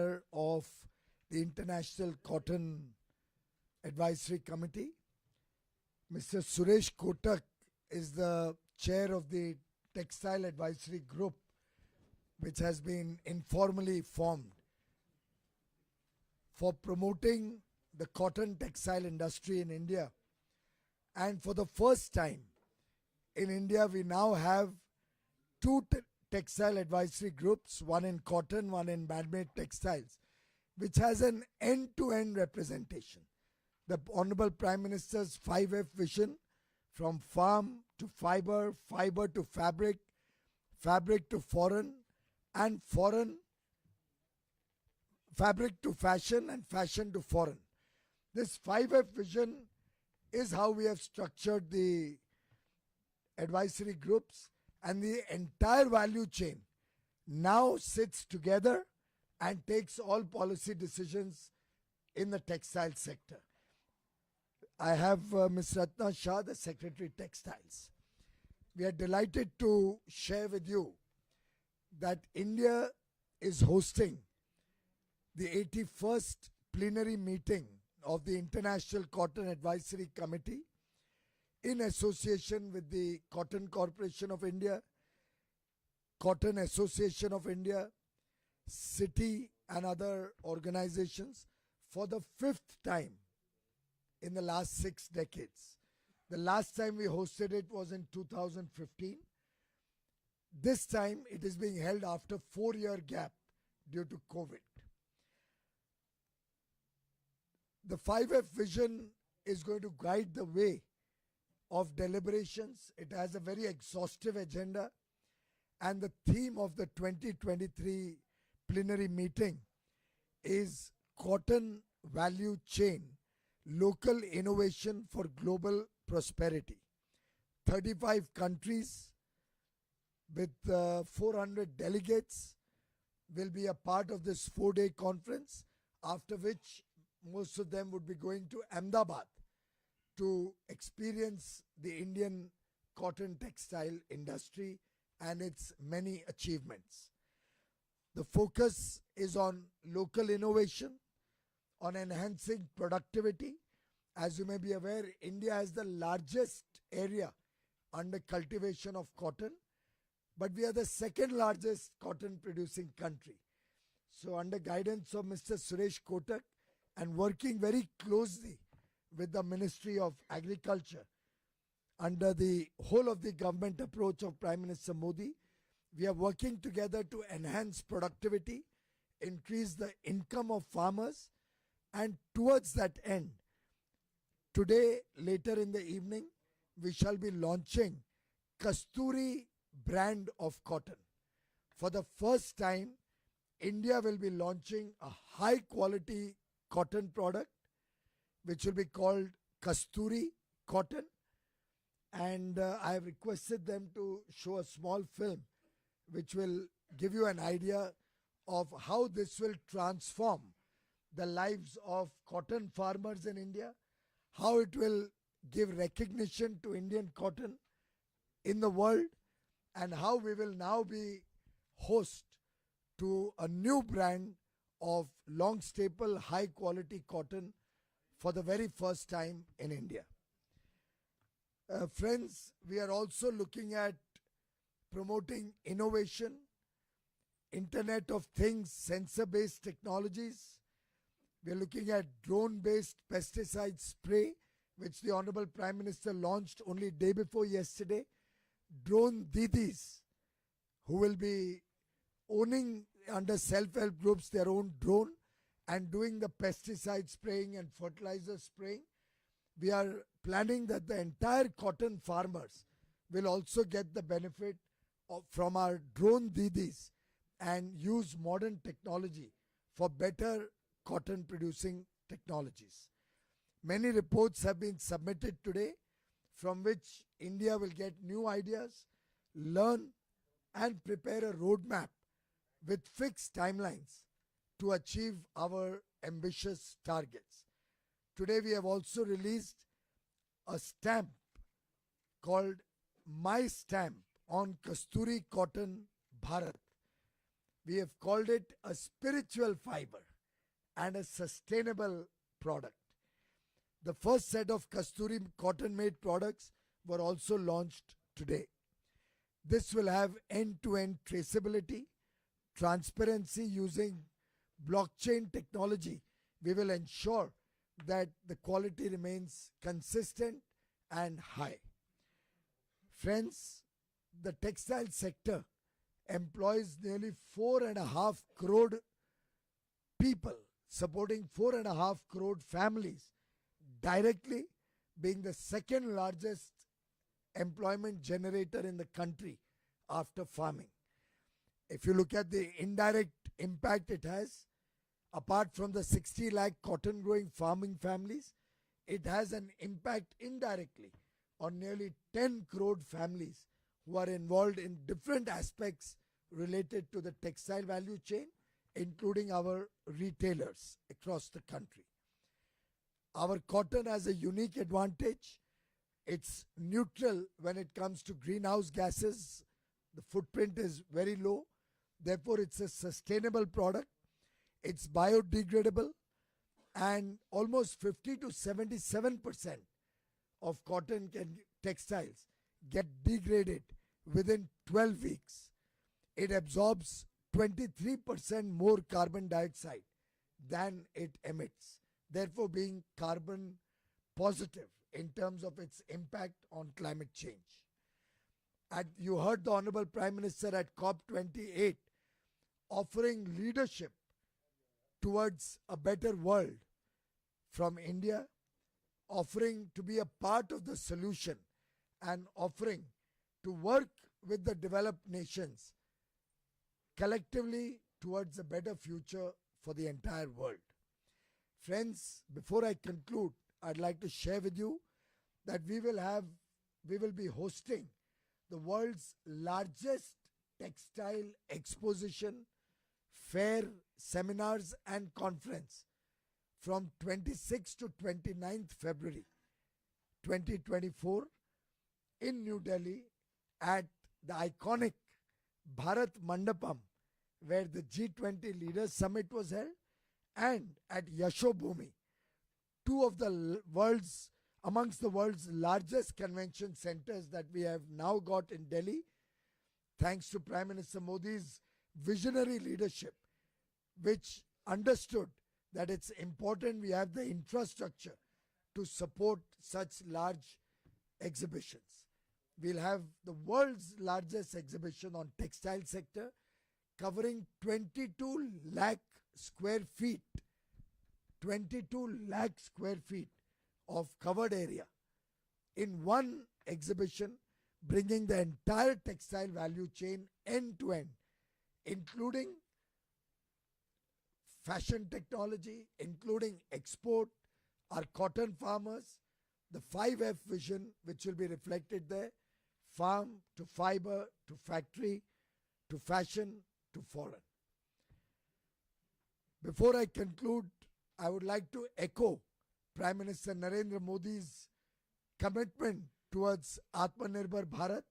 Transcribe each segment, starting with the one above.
Director of the International Cotton Advisory Committee. Mr. Suresh Kotak is the chair of the Textile Advisory Group, which has been informally formed for promoting the cotton textile industry in India. And for the first time in India, we now have two textile advisory groups, one in cotton, one in man-made textiles, which has an end-to-end representation. The Honorable Prime Minister's 5F vision, from farm to fiber, fiber to fabric, fabric to foreign, and fabric to fashion, and fashion to foreign. This 5F vision is how we have structured the advisory groups, and the entire value chain now sits together and takes all policy decisions in the textile sector. I have Ms. Ratna Shah, the Secretary Textiles. We are delighted to share with you that India is hosting the 81st plenary meeting of the International Cotton Advisory Committee in association with the Cotton Corporation of India, Cotton Association of India, City and other organizations for the 5th time in the last 6 decades. The last time we hosted it was in 2015. This time it is being held after 4-year gap due to COVID. The 5F vision is going to guide the way of deliberations. It has a very exhaustive agenda, and the theme of the 2023 plenary meeting is Cotton Value Chain, Local Innovation for Global Prosperity. 35 countries with 400 delegates will be a part of this 4-day conference, after which most of them would be going to Ahmedabad to experience the Indian cotton textile industry and its many achievements. The focus is on local innovation, on enhancing productivity. As you may be aware, India has the largest area under cultivation of cotton, but we are the second largest cotton producing country. So under guidance of Mr. Suresh Kotak and working very closely with the Ministry of Agriculture, under the whole of the government approach of Prime Minister Modi, we are working together to enhance productivity, increase the income of farmers, and towards that end, today, later in the evening, we shall be launching Kasturi brand of cotton. For the first time, India will be launching a high quality cotton product which will be called Kasturi cotton, and I have requested them to show a small film which will give you an idea of how this will transform the lives of cotton farmers in India, how it will give recognition to Indian cotton in the world, and how we will now be host to a new brand of long staple high quality cotton for the very first time in India. Friends, we are also looking at promoting innovation, Internet of Things, sensor-based technologies. We are looking at drone-based pesticide spray, which the Honorable Prime Minister launched only day before yesterday. Drone Didis, who will be owning under self-help groups their own drone and doing the pesticide spraying and fertilizer spraying. We are planning that the entire cotton farmers will also get the benefit from our drone Didis and use modern technology for better cotton producing technologies. Many reports have been submitted today from which India will get new ideas, learn and prepare a roadmap with fixed timelines to achieve our ambitious targets. Today we have also released a stamp called My Stamp on Kasturi Cotton Bharat. We have called it a spiritual fiber and a sustainable product. The first set of Kasturi cotton made products were also launched today. This will have end-to-end traceability, transparency using blockchain technology. We will ensure that the quality remains consistent and high. Friends, the textile sector employs nearly 4.5 crore people, supporting 4.5 crore families, directly being the second largest employment generator in the country after farming. If you look at the indirect impact it has, apart from the 60 lakh cotton growing farming families, it has an impact indirectly on nearly 10 crore families who are involved in different aspects related to the textile value chain, including our retailers across the country. Our cotton has a unique advantage. It's neutral when it comes to greenhouse gases. The footprint is very low. Therefore, it's a sustainable product. It's biodegradable, and almost 50 to 77% of cotton textiles get degraded within 12 weeks. It absorbs 23% more carbon dioxide than it emits, therefore being carbon positive in terms of its impact on climate change. And you heard the Honorable Prime Minister at COP28 offering leadership towards a better world from India, offering to be a part of the solution and offering to work with the developed nations collectively towards a better future for the entire world. Friends, before I conclude, I'd like to share with you that we will be hosting the world's largest textile exposition, fair, seminars and conference from 26th to 29th February 2024 in New Delhi at the iconic Bharat Mandapam, where the G20 Leaders Summit was held, and at Yashobhoomi, two of the amongst the world's largest convention centers that we have now got in Delhi, thanks to Prime Minister Modi's visionary leadership, which understood that it's important we have the infrastructure to support such large exhibitions. We'll have the world's largest exhibition on textile sector, covering 22 lakh square feet, 22 lakh square feet of covered area in one exhibition, bringing the entire textile value chain end to end, including fashion technology, including export, our cotton farmers, the 5F vision, which will be reflected there, farm to fiber to factory to fashion to foreign. Before I conclude, I would like to echo Prime Minister Narendra Modi's commitment towards Atmanirbhar Bharat,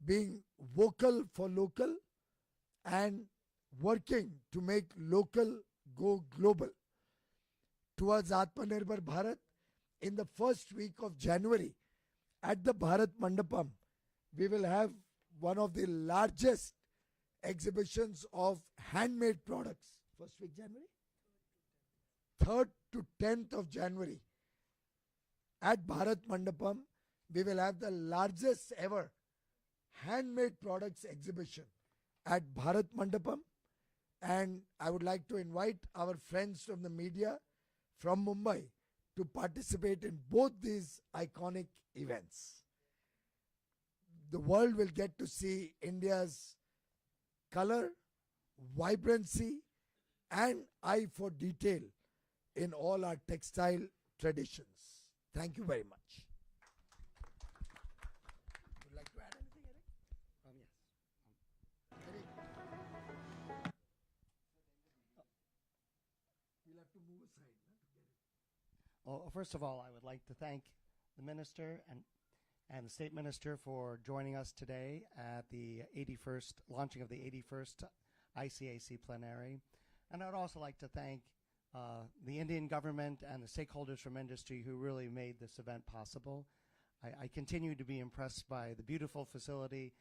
being vocal for local and working to make local go global. Towards Atmanirbhar Bharat, in the first week of January at the Bharat Mandapam, we will have one of the largest exhibitions of handmade products. First week January? 3rd to 10th of January at Bharat Mandapam, we will have the largest ever handmade products exhibition at Bharat Mandapam. And I would like to invite our friends from the media from Mumbai to participate in both these iconic events. The world will get to see India's color, vibrancy, and eye for detail in all our textile traditions. Thank you very much. Would you like to add anything, Eric? Yes. Eric. You'll have to move aside to get it. Well, first of all, I would like to thank the Minister and the State Minister for joining us today at the 81st, launching of the 81st ICAC plenary. And I'd also like to thank the Indian government and the stakeholders from industry who really made this event possible. I continue to be impressed by the beautiful facility